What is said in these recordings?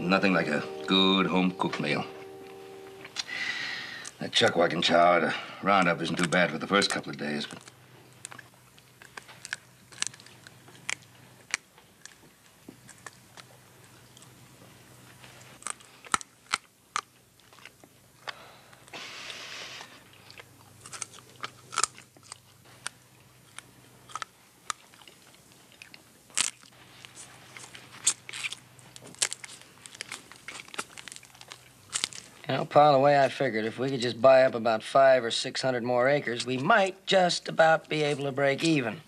Nothing like a good home-cooked meal. That chuck wagon chow at a roundup isn't too bad for the first couple of days, but... You know, Pa, the way I figured, if we could just buy up about 500 or 600 more acres, we might just about be able to break even.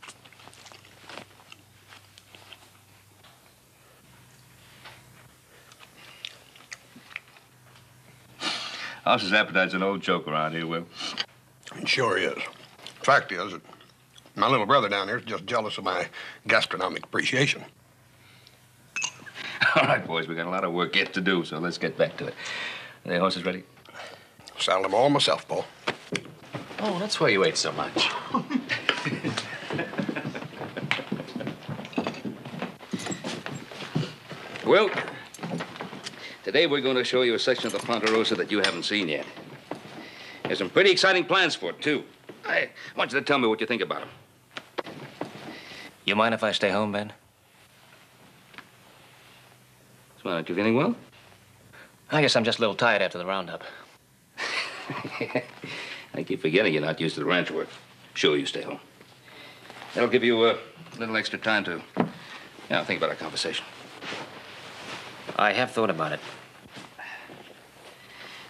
House's appetite's an old joke around here, Will. It sure is. Fact is that my little brother down here is just jealous of my gastronomic appreciation. All right, boys, we got a lot of work yet to do, so let's get back to it. Are the horses ready? Saddle them all myself, Paul. Oh, that's why you ate so much. Well, today we're going to show you a section of the Ponderosa that you haven't seen yet. There's some pretty exciting plans for it, too. I want you to tell me what you think about them. You mind if I stay home, Ben? So, aren't you feeling well? I guess I'm just a little tired after the roundup. I keep forgetting you're not used to the ranch work. Sure, you stay home. That'll give you a little extra time to, think about our conversation. I have thought about it.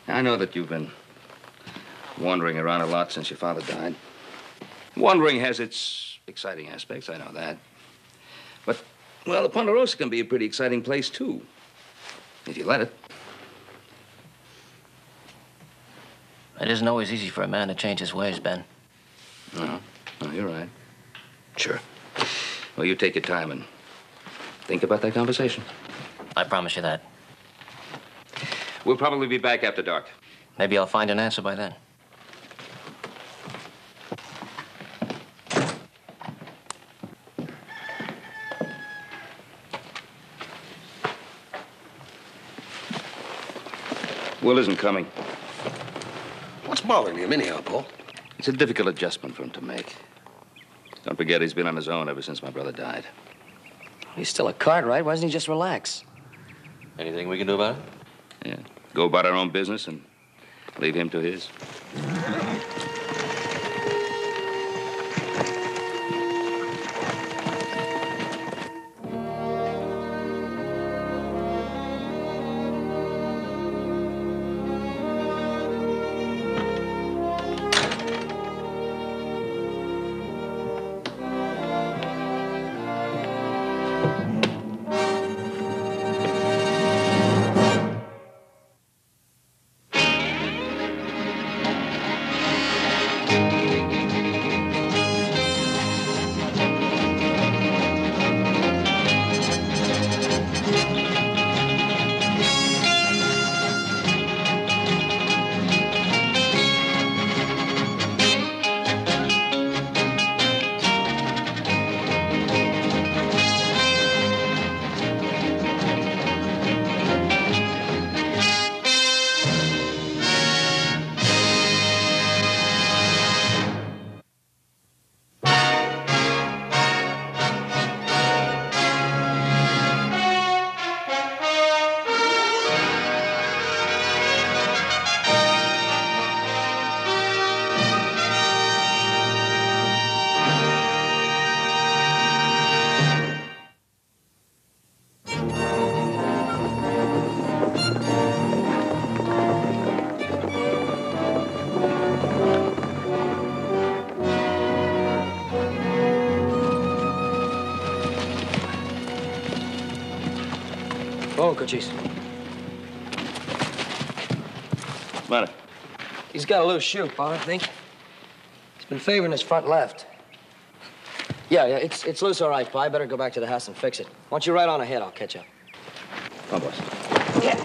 I know that you've been wandering around a lot since your father died. Wandering has its exciting aspects, I know that. But, well, the Ponderosa can be a pretty exciting place, too, if you let it. It isn't always easy for a man to change his ways, Ben. No, you're right. Sure. Well, you take your time and think about that conversation. I promise you that. We'll probably be back after dark. Maybe I'll find an answer by then. Will isn't coming. What's bothering him anyhow, Paul? It's a difficult adjustment for him to make. Don't forget, he's been on his own ever since my brother died. He's still a Cartwright. Why doesn't he just relax? Anything we can do about it? Yeah. Go about our own business and leave him to his. Oh, Cochise. What's the matter? He's got a loose shoe, Pa, I think. He's been favoring his front left. Yeah, it's loose all right, Pa. I better go back to the house and fix it. Why don't you ride on ahead? I'll catch up. Come on, boys. Yeah.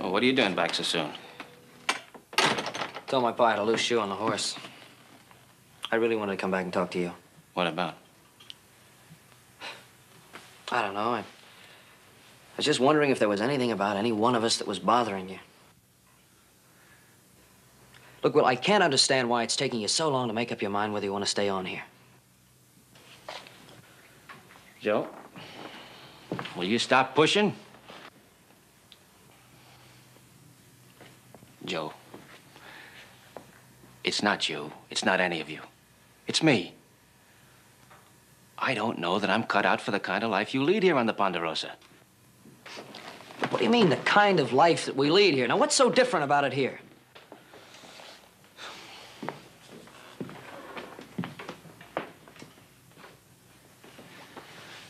Well, what are you doing back so soon? Told my pa I had a loose shoe on the horse. I really wanted to come back and talk to you. What about? I don't know. I was just wondering if there was anything about any one of us that was bothering you. Look, Will, I can't understand why it's taking you so long to make up your mind whether you want to stay on here. Joe, will you stop pushing? Joe, it's not you. It's not any of you. It's me. I don't know that I'm cut out for the kind of life you lead here on the Ponderosa. What do you mean, the kind of life that we lead here? Now, what's so different about it here?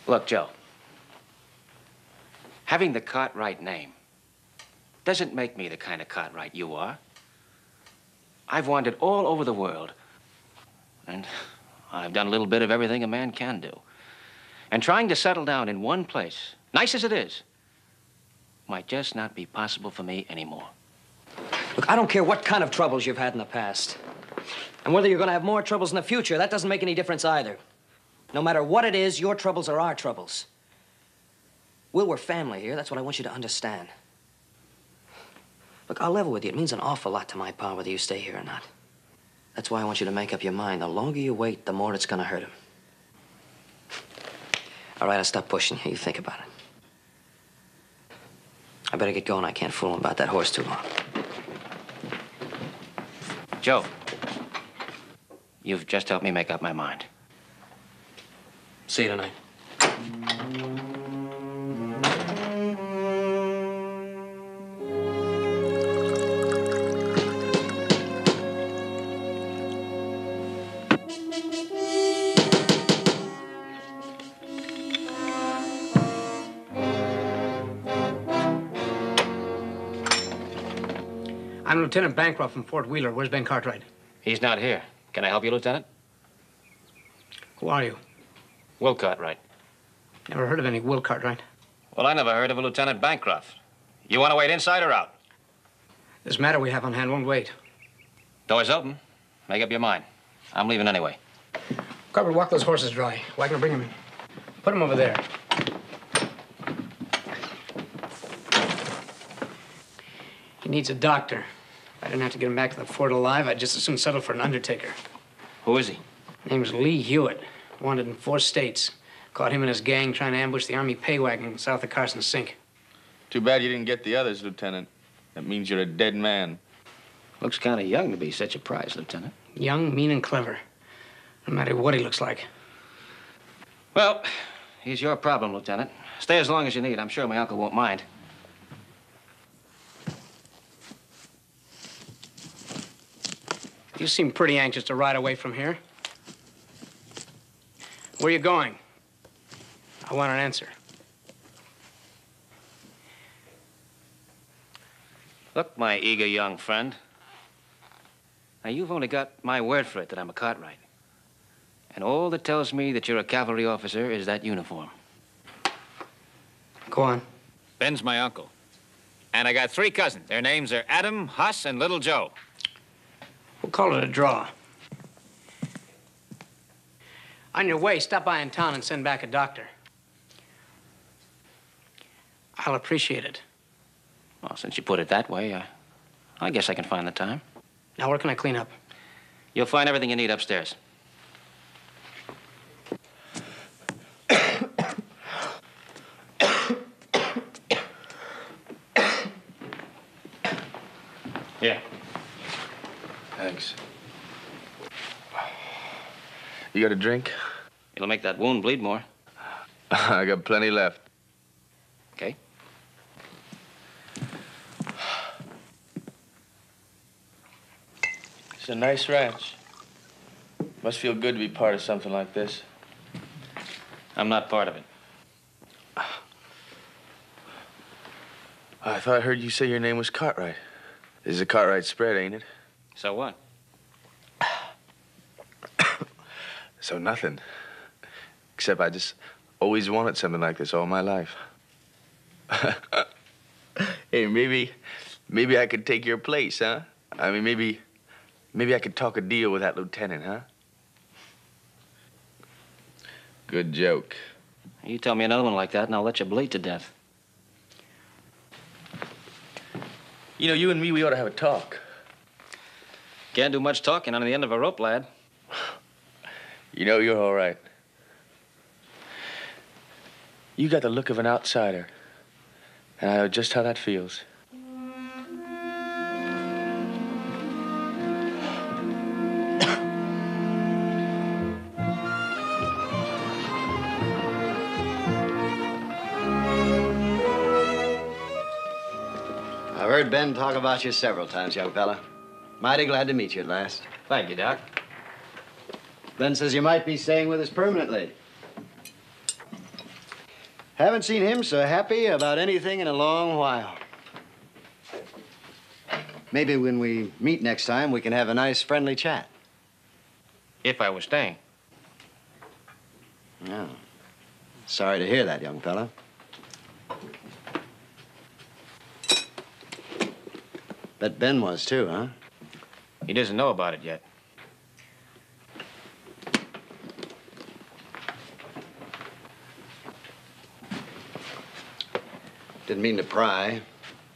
Look, Joe, having the Cartwright name doesn't make me the kind of Cartwright you are. I've wandered all over the world, and I've done a little bit of everything a man can do. And trying to settle down in one place, nice as it is, might just not be possible for me anymore. Look, I don't care what kind of troubles you've had in the past. And whether you're going to have more troubles in the future, that doesn't make any difference either. No matter what it is, your troubles are our troubles. Will, we're family here. That's what I want you to understand. Look, I'll level with you. It means an awful lot to my pa whether you stay here or not. That's why I want you to make up your mind. The longer you wait, the more it's going to hurt him. All right, I'll stop pushing you. You think about it. I better get going. I can't fool him about that horse too long. Joe, you've just helped me make up my mind. See you tonight. I'm Lieutenant Bancroft from Fort Wheeler. Where's Ben Cartwright? He's not here. Can I help you, Lieutenant? Who are you? Will Cartwright. Never heard of any Will Cartwright. Well, I never heard of a Lieutenant Bancroft. You want to wait inside or out? This matter we have on hand won't wait. Door's open. Make up your mind. I'm leaving anyway. Cartwright, walk those horses dry. Wagner, bring them in. Put them over there. He needs a doctor. If I didn't have to get him back to the fort alive, I'd just as soon settle for an undertaker. Who is he? Name's Lee Hewitt. Wanted in 4 states. Caught him and his gang trying to ambush the Army pay wagon south of Carson Sink. Too bad you didn't get the others, Lieutenant. That means you're a dead man. Looks kind of young to be such a prize, Lieutenant. Young, mean, and clever. No matter what he looks like. Well, he's your problem, Lieutenant. Stay as long as you need. I'm sure my uncle won't mind. You seem pretty anxious to ride away from here. Where are you going? I want an answer. Look, my eager young friend. Now, you've only got my word for it that I'm a Cartwright. And all that tells me that you're a cavalry officer is that uniform. Go on. Ben's my uncle. And I got 3 cousins. Their names are Adam, Huss, and Little Joe. We'll call it a draw. On your way, stop by in town and send back a doctor. I'll appreciate it. Well, since you put it that way, I guess I can find the time. Now, where can I clean up? You'll find everything you need upstairs. Here. Thanks. You got a drink? It'll make that wound bleed more. I got plenty left. Okay? It's a nice ranch. Must feel good to be part of something like this. I'm not part of it. I thought I heard you say your name was Cartwright. This is a Cartwright spread, ain't it? So what? So nothing. Except I just always wanted something like this all my life. Hey, maybe Maybe I could take your place, huh? I mean, maybe I could talk a deal with that lieutenant, huh? Good joke. You tell me another one like that, and I'll let you bleed to death. You know, you and me, we ought to have a talk. Can't do much talking on the end of a rope, lad. You know, you're all right. You got the look of an outsider, and I know just how that feels. I've heard Ben talk about you several times, young fella. Mighty glad to meet you at last. Thank you, Doc. Ben says you might be staying with us permanently. Haven't seen him so happy about anything in a long while. Maybe when we meet next time, we can have a nice, friendly chat. If I was staying. Yeah. Sorry to hear that, young fella. Bet Ben was too, huh? He doesn't know about it yet. Didn't mean to pry.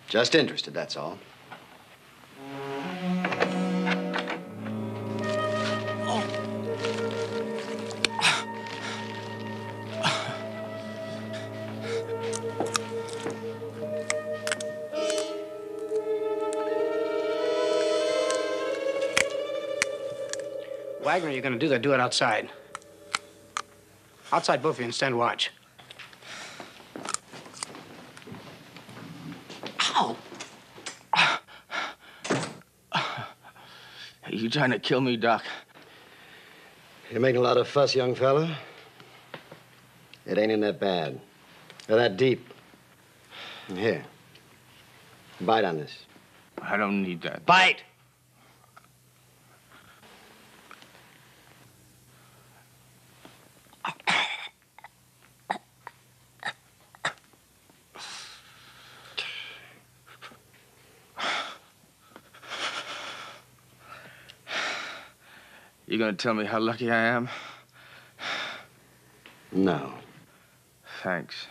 Just interested, that's all. Wagner, you're gonna do that, do it outside. Outside, both of you, and stand watch. Ow! You trying to kill me, Doc? You're making a lot of fuss, young fella. It ain't in that bad. Or that deep. Here. Bite on this. I don't need that. Bite! You gonna tell me how lucky I am? No. Thanks.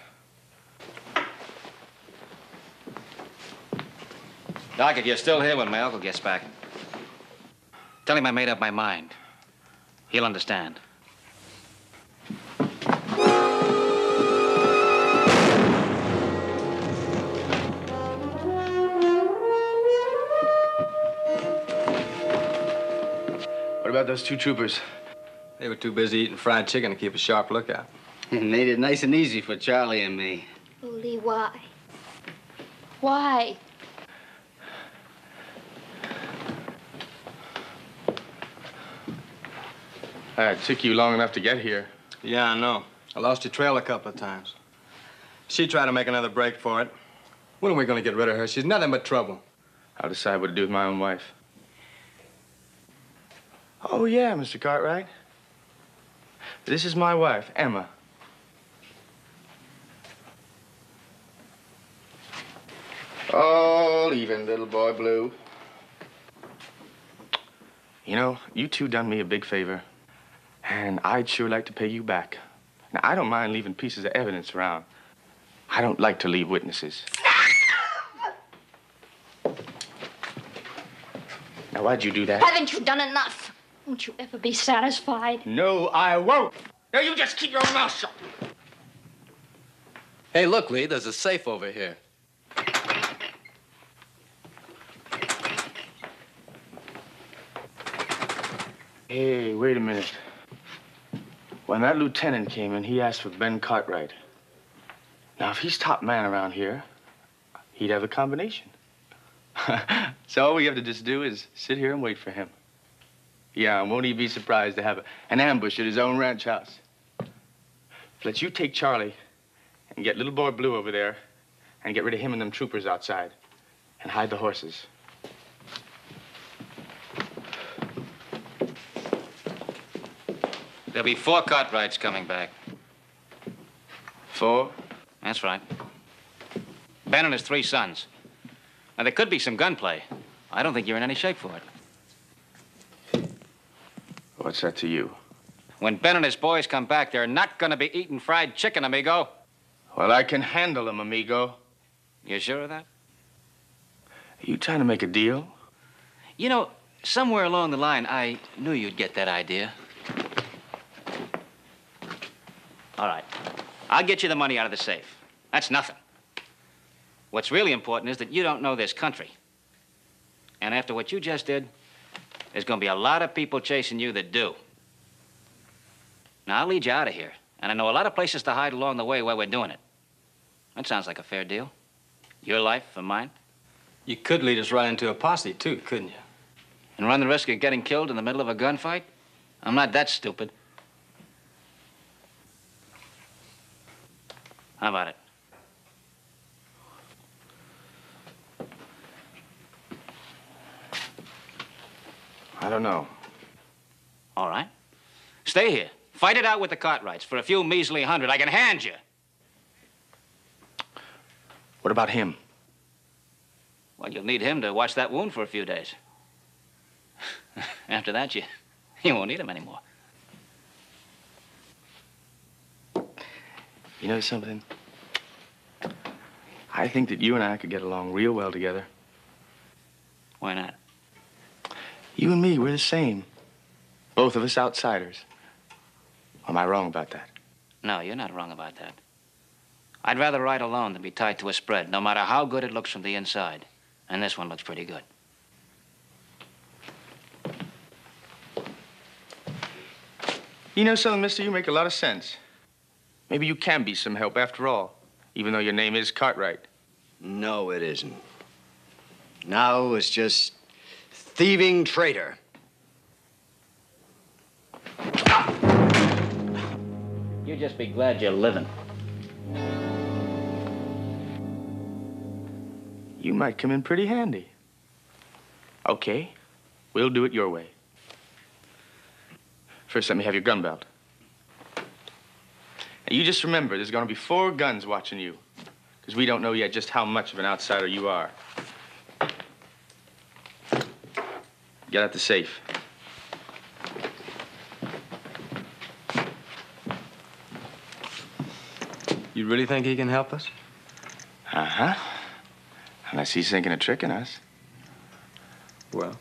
Doc, if you're still here when my uncle gets back, tell him I made up my mind. He'll understand. What about those two troopers? They were too busy eating fried chicken to keep a sharp lookout. And made it nice and easy for Charlie and me. Lee, why? Why? It took you long enough to get here. Yeah, I know. I lost your trail a couple of times. She tried to make another break for it. When are we going to get rid of her? She's nothing but trouble. I'll decide what to do with my own wife. Oh, yeah, Mr. Cartwright. This is my wife, Emma. All even, little boy blue. You know, you two done me a big favor, and I'd sure like to pay you back. Now, I don't mind leaving pieces of evidence around. I don't like to leave witnesses. Now, why'd you do that? Haven't you done enough? Won't you ever be satisfied? No, I won't. Now, you just keep your mouth shut. Hey, look, Lee, there's a safe over here. Hey, wait a minute. When that lieutenant came in, he asked for Ben Cartwright. Now, if he's top man around here, he'd have a combination. So all we have to just do is sit here and wait for him. Yeah, and won't he be surprised to have an ambush at his own ranch house? Let you take Charlie and get little boy Blue over there and get rid of him and them troopers outside and hide the horses. There'll be 4 Cartwrights coming back. 4? That's right. Ben and his 3 sons. Now, there could be some gunplay. I don't think you're in any shape for it. What's that to you? When Ben and his boys come back, they're not going to be eating fried chicken, amigo. Well, I can handle them, amigo. You sure of that? Are you trying to make a deal? You know, somewhere along the line, I knew you'd get that idea. All right. I'll get you the money out of the safe. That's nothing. What's really important is that you don't know this country. And after what you just did, there's going to be a lot of people chasing you that do. Now, I'll lead you out of here. And I know a lot of places to hide along the way while we're doing it. That sounds like a fair deal. Your life for mine. You could lead us right into a posse, too, couldn't you? And run the risk of getting killed in the middle of a gunfight? I'm not that stupid. How about it? I don't know. All right. Stay here. Fight it out with the Cartwrights for a few measly hundred I can hand you. What about him? Well, you'll need him to watch that wound for a few days. After that, you won't need him anymore. You know something? I think that you and I could get along real well together. Why not? You and me, we're the same. Both of us outsiders. Am I wrong about that? No, you're not wrong about that. I'd rather ride alone than be tied to a spread, no matter how good it looks from the inside. And this one looks pretty good. You know something, mister? You make a lot of sense. Maybe you can be some help after all, even though your name is Cartwright. No, it isn't. Now it's just thieving traitor. You just be glad you're living. You might come in pretty handy. Okay, we'll do it your way. First, let me have your gun belt. Now, you just remember, there's gonna be 4 guns watching you, because we don't know yet just how much of an outsider you are. Get out the safe. You really think he can help us? Uh-huh. Unless he's thinking of tricking us. Well,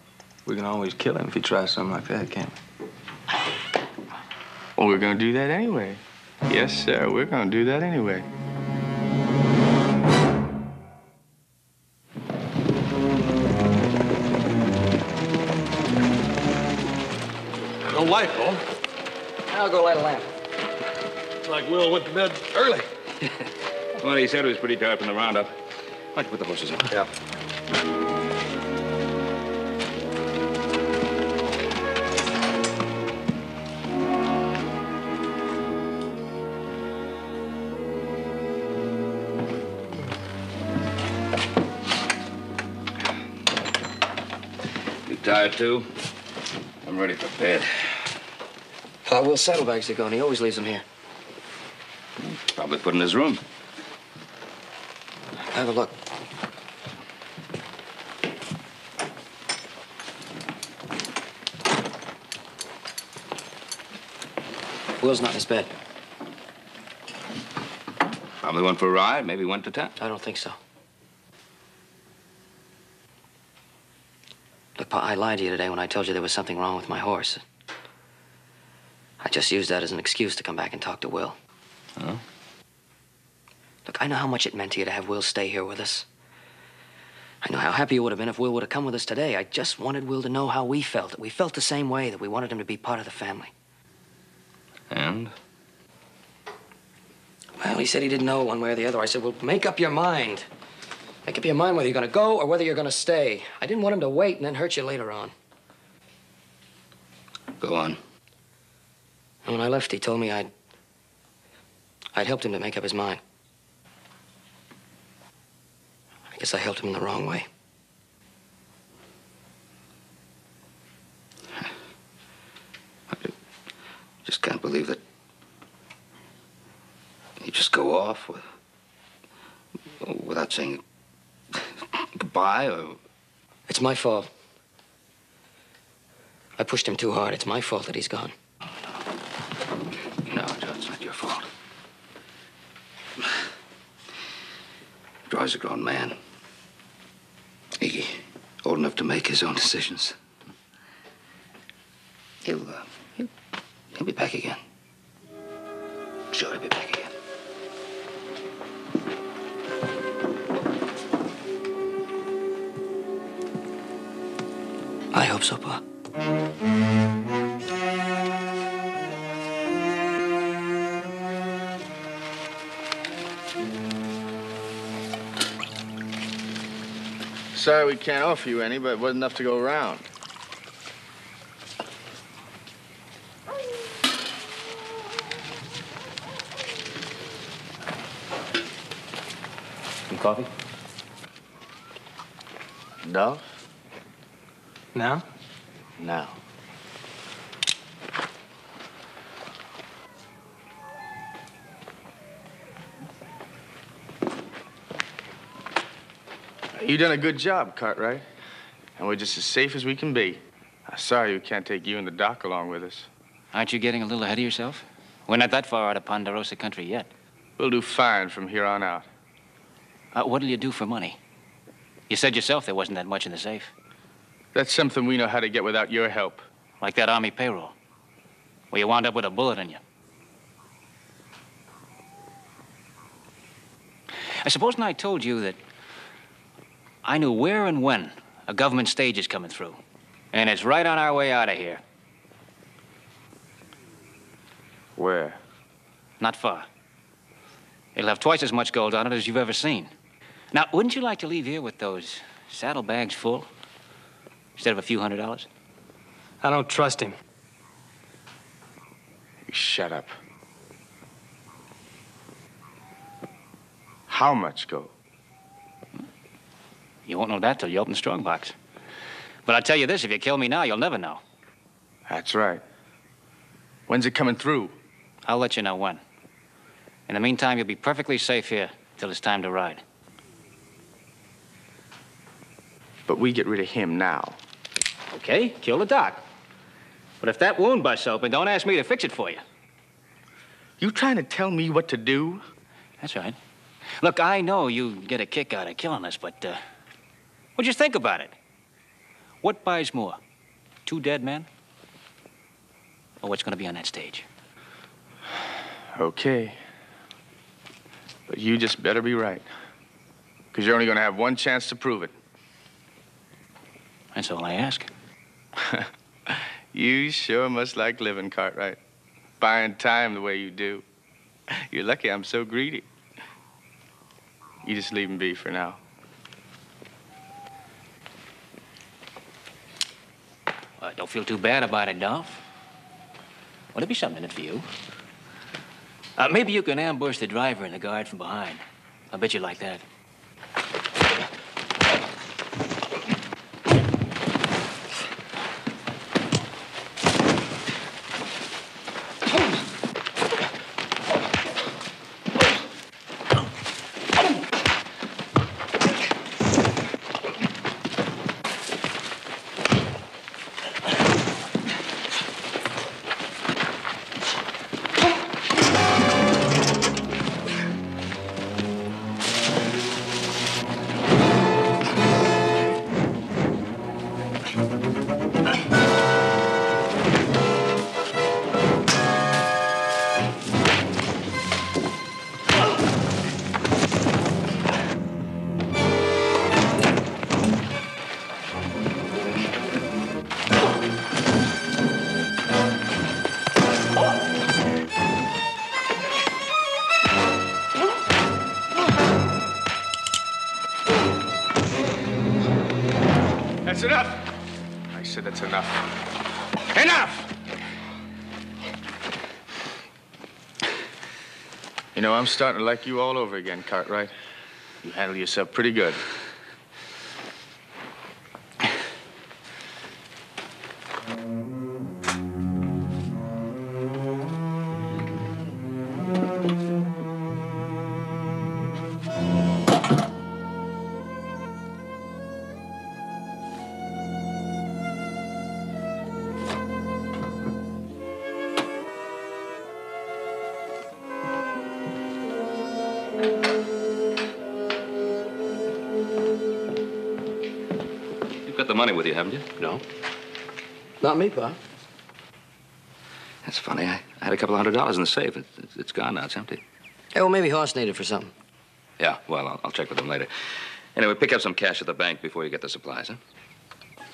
we can always kill him if he tries something like that, can't we? Well, we're gonna do that anyway. Yes, sir, we're gonna do that anyway. No light, Paul. I'll go light a lamp. It's like Will went to bed early. Well, he said he was pretty tired from the roundup. Why don't you put the horses on? Yeah. You tired, too? I'm ready for bed. Will's saddlebags are gone. He always leaves them here. Probably put in his room. Have a look. Will's not in his bed. Probably went for a ride, maybe went to town. I don't think so. Look, Pa, I lied to you today when I told you there was something wrong with my horse. I just used that as an excuse to come back and talk to Will. Huh? Look, I know how much it meant to you to have Will stay here with us. I know how happy you would have been if Will would have come with us today. I just wanted Will to know how we felt. That we felt the same way, that we wanted him to be part of the family. And? Well, he said he didn't know one way or the other. I said, well, make up your mind. Make up your mind whether you're going to go or whether you're going to stay. I didn't want him to wait and then hurt you later on. Go on. And when I left, he told me I'd helped him to make up his mind. I guess I helped him in the wrong way. I just can't believe that you just go off without saying Goodbye, or... It's my fault. I pushed him too hard. It's my fault that he's gone. No, Joe, it's not your fault. Roy's a grown man. He's old enough to make his own decisions. He'll be back again. Sure, he'll be back again. I hope so, Pa. Sorry we can't offer you any, but it wasn't enough to go around. Some coffee? Dolph? Now? Now. You done a good job, Cartwright. And we're just as safe as we can be. I'm sorry we can't take you and the doc along with us. Aren't you getting a little ahead of yourself? We're not that far out of Ponderosa country yet. We'll do fine from here on out. What'll you do for money? You said yourself there wasn't that much in the safe. That's something we know how to get without your help. Like that Army payroll, where you wound up with a bullet in you. I suppose I told you that I knew where and when a government stage is coming through. And it's right on our way out of here. Where? Not far. It'll have twice as much gold on it as you've ever seen. Now, wouldn't you like to leave here with those saddlebags full instead of a few $100s? I don't trust him. You shut up. How much gold? You won't know that till you open the strong box. But I'll tell you this, if you kill me now, you'll never know. That's right. When's it coming through? I'll let you know when. In the meantime, you'll be perfectly safe here till it's time to ride. But we get rid of him now. Okay, kill the doc. But if that wound busts open, don't ask me to fix it for you. You trying to tell me what to do? That's right. Look, I know you get a kick out of killing us, but, what'd you think about it? What buys more? 2 dead men? Or what's gonna be on that stage? Okay. But you just better be right. Because you're only gonna have one chance to prove it. That's all I ask. You sure must like living, Cartwright. Buying time the way you do. You're lucky I'm so greedy. You just leave him be for now. Don't feel too bad about it, Dolph. Well, there'll be something in it for you. Maybe you can ambush the driver and the guard from behind. I bet you like that. That's enough. I said that's enough. Enough! You know, I'm starting to like you all over again, Cartwright. You handle yourself pretty good. the money with you, haven't you? No. Not me, Pa. That's funny. I had a couple $100 in the safe. It's gone now. It's empty. Hey, well, maybe Hoss needed it for something. Yeah, well, I'll check with him later. Anyway, pick up some cash at the bank before you get the supplies, huh?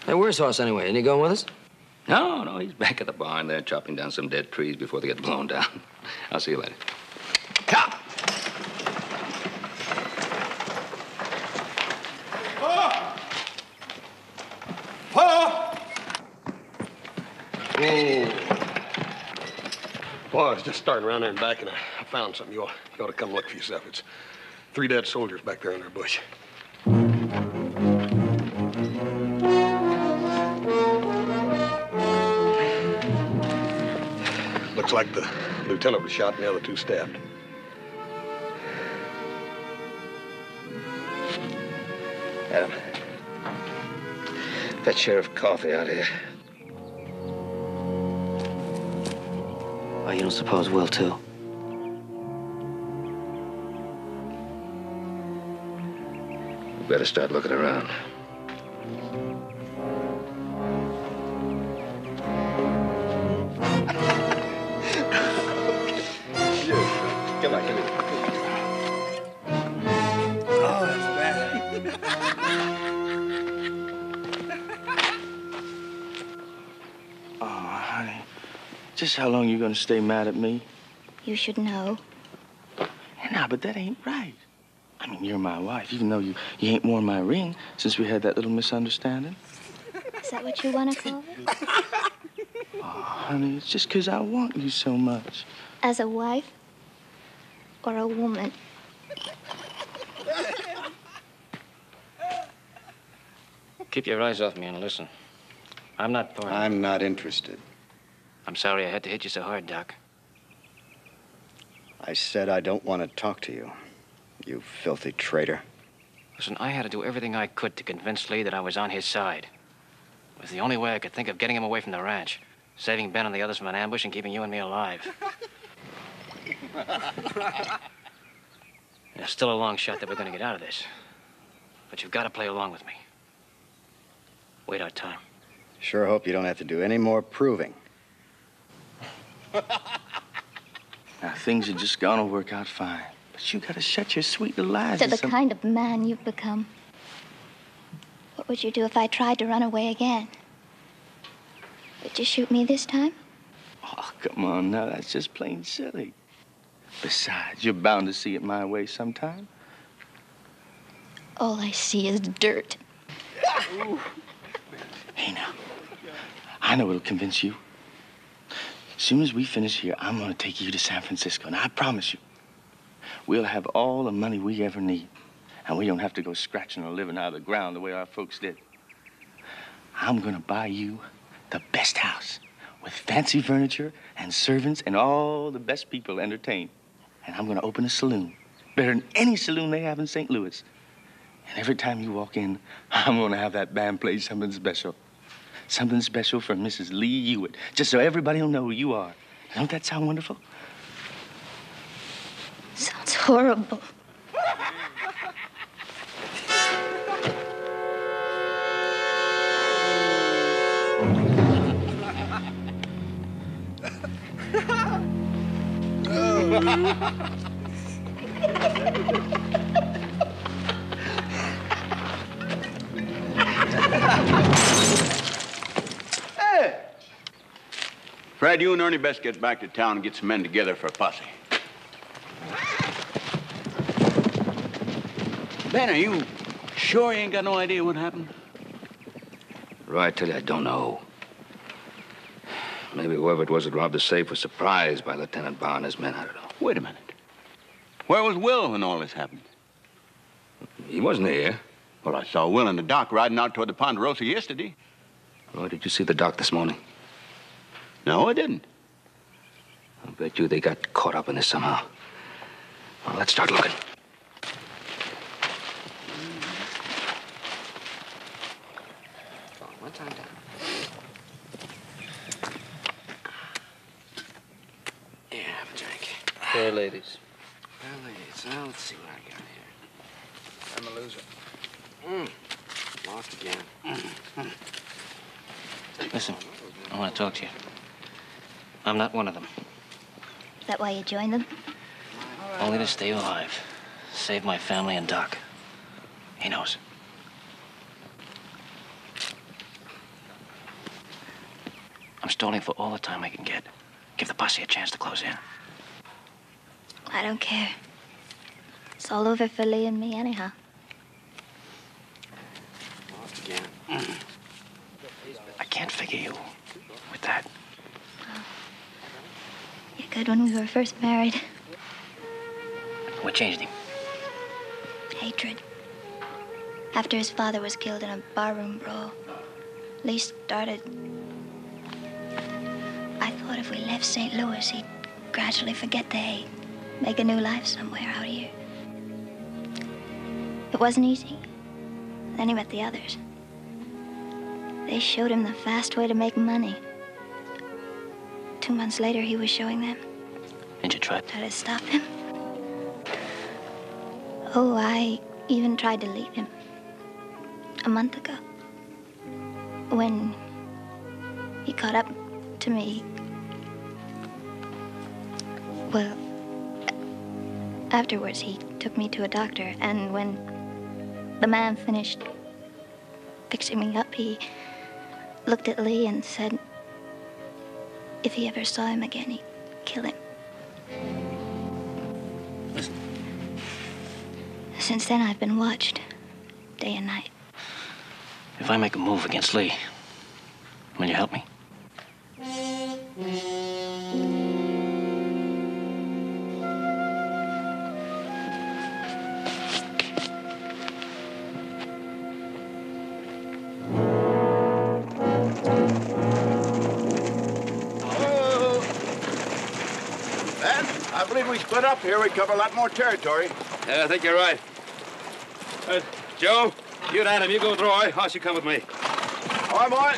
Hey, where's Hoss anyway? Isn't he going with us? No, he's back at the barn there chopping down some dead trees before they get blown down. I'll see you later. Cop! Well, I was just starting around there and back, and I found something. You ought to come look for yourself. It's 3 dead soldiers back there in their bush. Looks like the lieutenant was shot and the other 2 stabbed. Adam, fetch Sheriff Coffee out here. Oh, you don't suppose Will, too? We better start looking around. Come on, come here. Oh, that's bad. Oh, honey. Just how long you gonna stay mad at me? You should know. Nah, but that ain't right. I mean, you're my wife, even though you ain't worn my ring since we had that little misunderstanding. Is that what you want to call it? Oh, honey, it's just 'cause I want you so much. As a wife or a woman? Keep your eyes off me and listen. I'm not part of it. I'm not interested. I'm sorry I had to hit you so hard, Doc. I said I don't want to talk to you, you filthy traitor. Listen, I had to do everything I could to convince Lee that I was on his side. It was the only way I could think of getting him away from the ranch, saving Ben and the others from an ambush and keeping you and me alive. There's still a long shot that we're going to get out of this. But you've got to play along with me. Wait our time. Sure hope you don't have to do any more proving. Now, things are just gonna work out fine. But you gotta shut your sweet little eyes. To the kind of man you've become. What would you do if I tried to run away again? Would you shoot me this time? Oh, come on now. That's just plain silly. Besides, you're bound to see it my way sometime. All I see is dirt. Hey, now. I know it'll convince you. As soon as we finish here, I'm gonna take you to San Francisco, and I promise you, we'll have all the money we ever need, and we don't have to go scratching or living out of the ground the way our folks did. I'm gonna buy you the best house with fancy furniture and servants and all the best people entertained. And I'm gonna open a saloon, better than any saloon they have in St. Louis. And every time you walk in, I'm gonna have that band play something special. Something special for Mrs. Lee Hewitt, just so everybody will know who you are. Don't that sound wonderful? Sounds horrible. Fred, you and Ernie best get back to town and get some men together for a posse. Ben, are you sure you ain't got no idea what happened? Roy, I tell you, I don't know. Maybe whoever it was that robbed the safe was surprised by Lieutenant Barr and his men. I don't know. Wait a minute. Where was Will when all this happened? He wasn't here. Well, I saw Will and the doc riding out toward the Ponderosa yesterday. Roy, did you see the doc this morning? No, I didn't. I bet you they got caught up in this somehow. Well, let's start looking. One time down. Yeah, have a drink. Fair ladies. Well, ladies, now let's see what I got here. I'm a loser. Lost again. Listen, I want to talk to you. I'm not one of them. Is that why you joined them? Only to stay alive. Save my family and Doc. He knows. I'm stalling for all the time I can get. Give the posse a chance to close in. I don't care. It's all over for Lee and me anyhow. I can't figure you with that. You could when we were first married. What changed him? Hatred. After his father was killed in a barroom brawl, Lee started... I thought if we left St. Louis, he'd gradually forget the hate, make a new life somewhere out here. It wasn't easy. Then he met the others. They showed him the fast way to make money. 2 months later, he was showing them. And you tried? Tried to stop him. Oh, I even tried to leave him. A month ago. When he caught up to me. Well, afterwards, he took me to a doctor, and when the man finished fixing me up, he looked at Lee and said if he ever saw him again, he'd kill him. Listen. Since then, I've been watched, day and night. If I make a move against Lee, will you help me? I believe we split up here, we'd cover a lot more territory. Yeah, I think you're right. Joe, you and Adam, you go with Roy. Hoss, you come with me. All right, boy.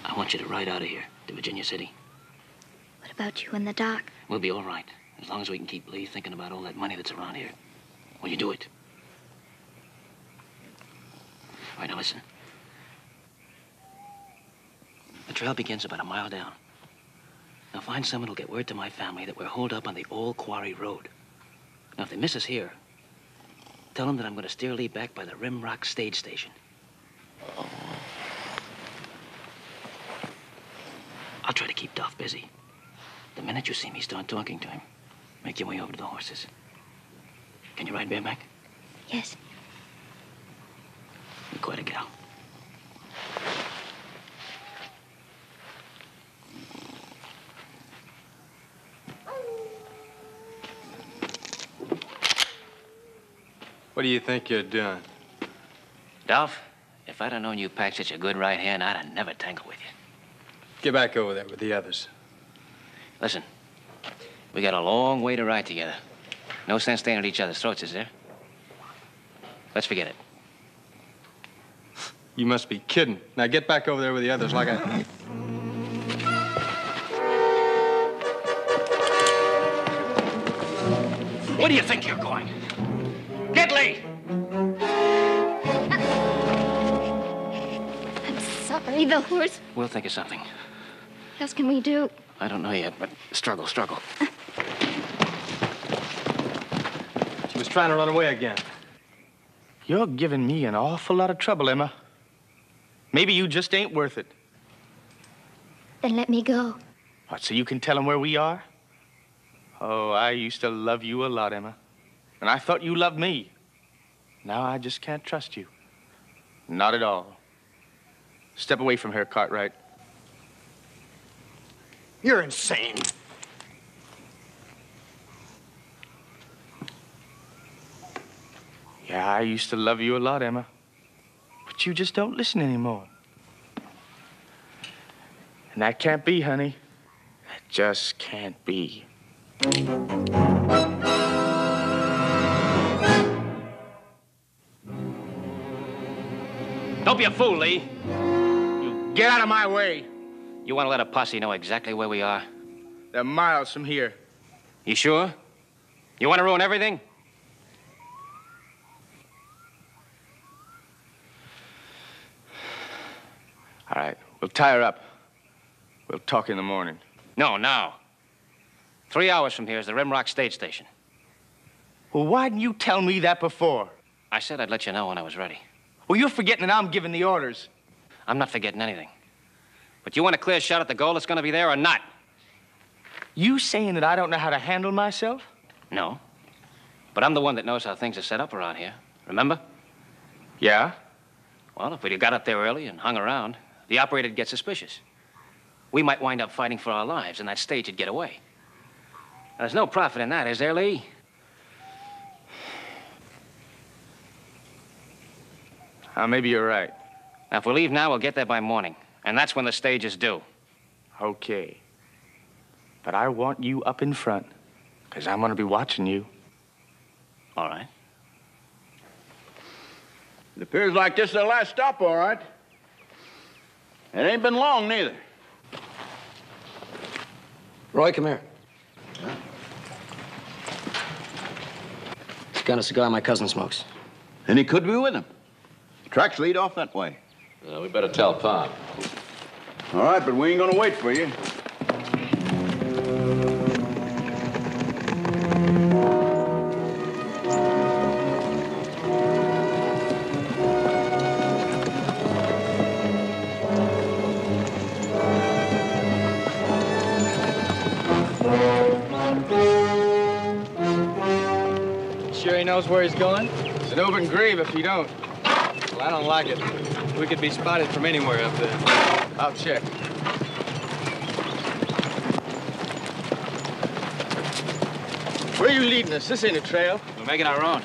I want you to ride out of here to Virginia City. What about you and the doc? We'll be all right, as long as we can keep Lee thinking about all that money that's around here. Will you do it? All right, now listen. The trail begins about a mile down. Now find someone who'll get word to my family that we're holed up on the old quarry road. Now, if they miss us here, tell them that I'm going to steer Lee back by the Rim Rock stage station. I'll try to keep Duff busy. The minute you see me start talking to him, make your way over to the horses. Can you ride bareback? Yes. You're quite a gal. What do you think you're doing? Dolph, if I'd have known you packed such a good right hand, I'd have never tangled with you. Get back over there with the others. Listen, we got a long way to ride together. No sense staying at each other's throats, is there? Let's forget it. You must be kidding. Now get back over there with the others like I... Where do you think you're going? Get Lee! I'm sorry, the horse. We'll think of something. What else can we do? I don't know yet, but struggle. She was trying to run away again. You're giving me an awful lot of trouble, Emma. Maybe you just ain't worth it. Then let me go. What, so you can tell them where we are? Oh, I used to love you a lot, Emma. And I thought you loved me. Now I just can't trust you. Not at all. Step away from her, Cartwright. You're insane. Yeah, I used to love you a lot, Emma. But you just don't listen anymore. And that can't be, honey. That just can't be. Don't be a fool, Lee. You get out of my way. You want to let a posse know exactly where we are? They're miles from here. You sure? You want to ruin everything? All right, we'll tie her up. We'll talk in the morning. No, now. 3 hours from here is the Rimrock stage station. Well, why didn't you tell me that before? I said I'd let you know when I was ready. Well, you're forgetting that I'm giving the orders. I'm not forgetting anything. But you want a clear shot at the goal that's going to be there or not? You saying that I don't know how to handle myself? No. But I'm the one that knows how things are set up around here. Remember? Yeah? Well, if we'd have got up there early and hung around, the operator'd get suspicious. We might wind up fighting for our lives, and that stage would get away. Now, there's no profit in that, is there, Lee? Maybe you're right. Now, if we leave now, we'll get there by morning. And that's when the stage is due. Okay. But I want you up in front, because I'm going to be watching you. All right. It appears like this is the last stop, all right. It ain't been long, neither. Roy, come here. It's got a cigar my cousin smokes. And he could be with him. Tracks lead off that way. We better tell Pop. All right, but we ain't gonna wait for you. Sure he knows where he's going? It's an open grave if you don't. Well, I don't like it. We could be spotted from anywhere up there. I'll check. Where are you leading us? This ain't a trail. We're making our own.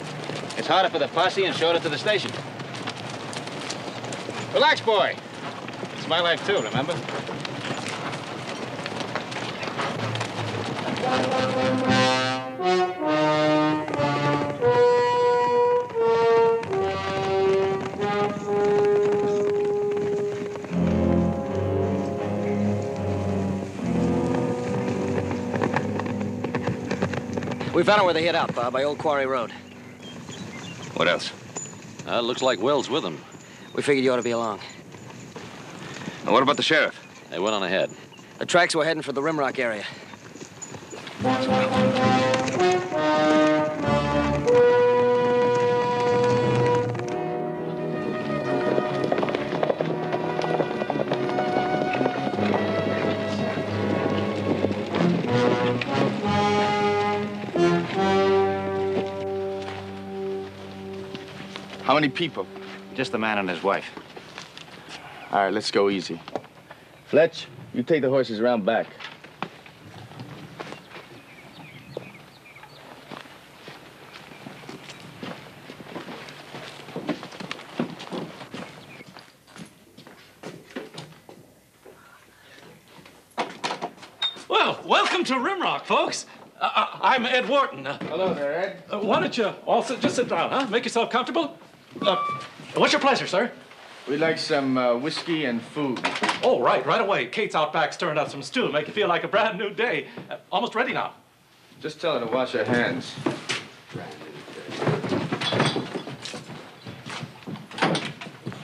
It's harder for the posse and shorter to the station. Relax, boy. It's my life, too, remember? We found out where they hid out, Bob, by Old Quarry Road. What else? Looks like Will's with them. We figured you ought to be along. Now, what about the sheriff? They went on ahead. The tracks were heading for the Rimrock area. How many people? Just the man and his wife. All right, let's go easy. Fletch, you take the horses around back. Well, welcome to Rimrock, folks. I'm Ed Wharton. Hello there, Ed. Why don't you all just sit down, huh? Make yourself comfortable. What's your pleasure, sir? We'd like some whiskey and food. Oh, right away. Kate's out back stirring up some stew to make you feel like a brand new day. Almost ready now. Just tell her to wash her hands.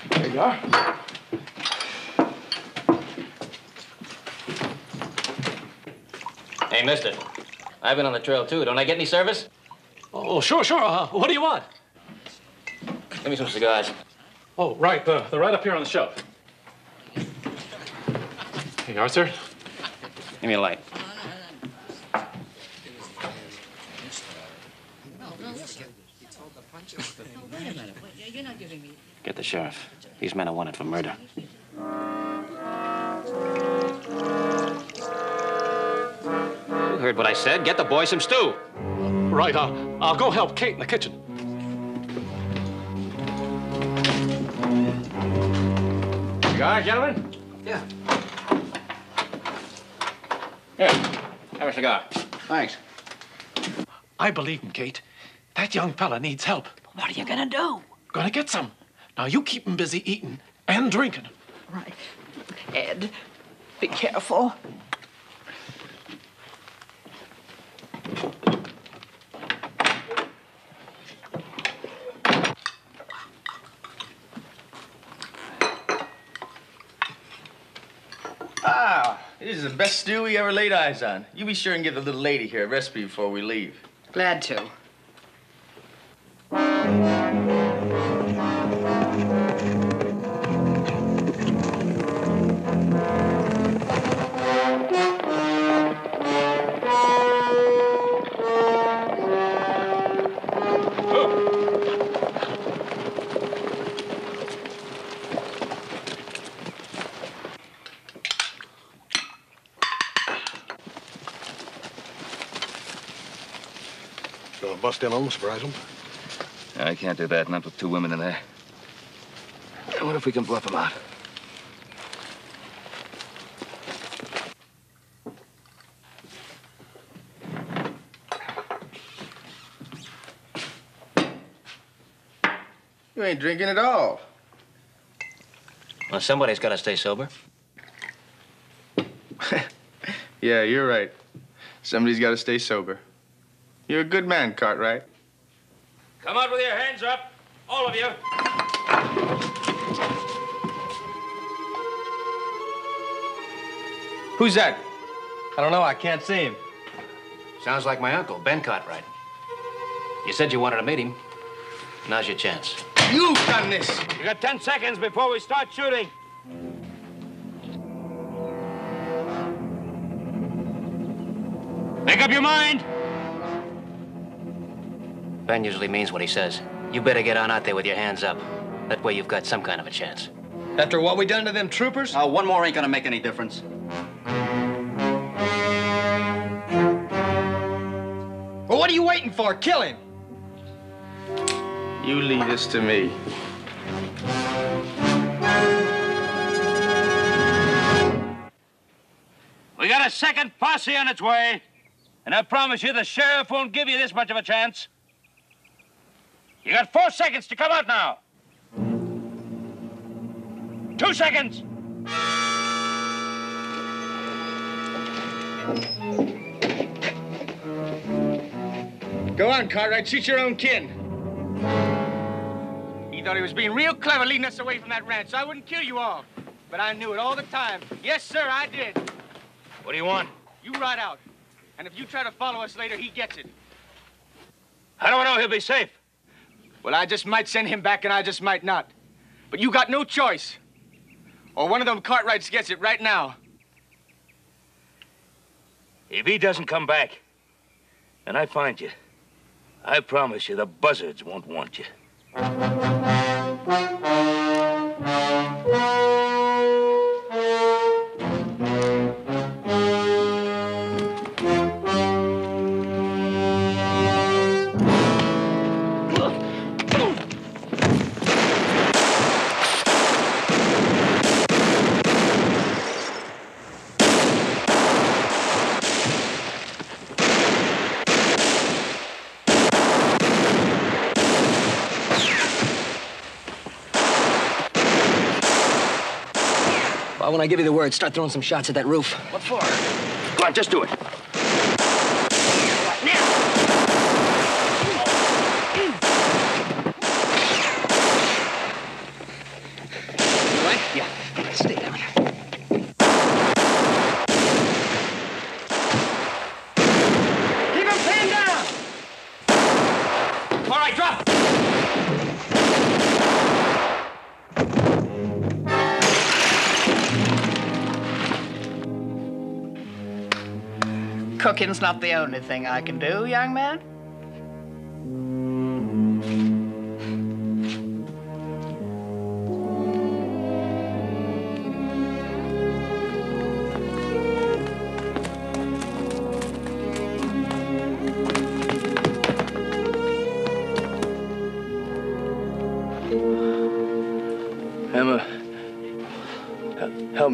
There you are. Hey, mister. I've been on the trail, too. Don't I get any service? Oh, sure. What do you want? Give me some cigars. Oh, right. They're right up here on the shelf. Here you are, sir. Give me a light. Get the sheriff. These men are wanted for murder. heard what I said. Get the boy some stew. Right, I'll go help Kate in the kitchen. Cigar, gentlemen? Yeah. Here, have a cigar. Thanks. I believe in Kate. That young fella needs help. What are you gonna do? Gonna get some. Now, you keep him busy eating and drinking. Right. Ed, be careful. Ah, this is the best stew we ever laid eyes on. You be sure and give the little lady here a recipe before we leave. Glad to. Gonna bust in on them, surprise them? I can't do that, not with two women in there. What if we can bluff them out? You ain't drinking at all. Well, somebody's got to stay sober. Yeah, you're right. Somebody's got to stay sober. You're a good man, Cartwright. Come out with your hands up, all of you. Who's that? I don't know. I can't see him. Sounds like my uncle, Ben Cartwright. You said you wanted to meet him. Now's your chance. You've done this. You got 10 seconds before we start shooting. Make up your mind. Ben usually means what he says. You better get on out there with your hands up. That way you've got some kind of a chance. After what we done to them troopers? One more ain't gonna make any difference. Well, what are you waiting for? Kill him. You leave this to me. We got a second posse on its way. And I promise you the sheriff won't give you this much of a chance. You got 4 seconds to come out now. 2 seconds. Go on, Cartwright. Shoot your own kin. He thought he was being real clever leading us away from that ranch, so I wouldn't kill you all. But I knew it all the time. Yes, sir, I did. What do you want? You ride out. And if you try to follow us later, he gets it. How do I know he'll be safe? Well, I just might send him back and I just might not. But you got no choice. Or one of them Cartwrights gets it right now. If he doesn't come back, and I find you, I promise you the buzzards won't want you. Well, when I give you the word, start throwing some shots at that roof. What for? Go on, just do it. You all right? Yeah. Stay down. Keep him pinned down! All right, drop! Cooking's not the only thing I can do, young man.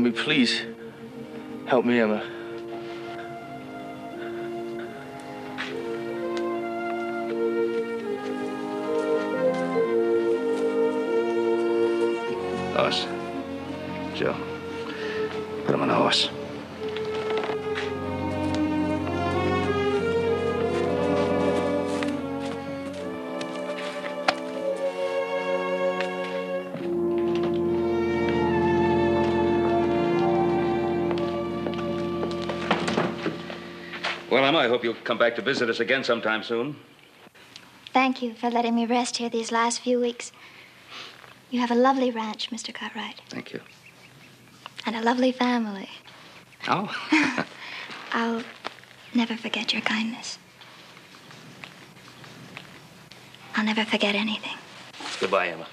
me, please. Help me, Emma. Horse. Joe, put him on a horse. Well, Emma, I hope you'll come back to visit us again sometime soon. Thank you for letting me rest here these last few weeks. You have a lovely ranch, Mr. Cartwright. Thank you. And a lovely family. Oh? I'll never forget your kindness. I'll never forget anything. Goodbye, Emma.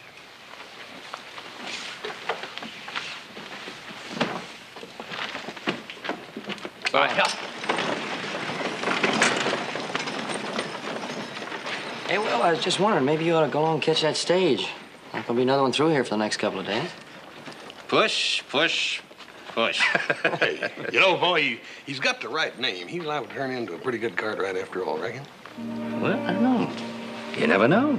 Bye. Hey, Will, I was just wondering, maybe you ought to go along and catch that stage. Not gonna be another one through here for the next couple of days. Push, push, push. Hey, you know, boy, he's got the right name. He's liable to turn into a pretty good Cartwright after all, reckon? Well, I don't know. You never know.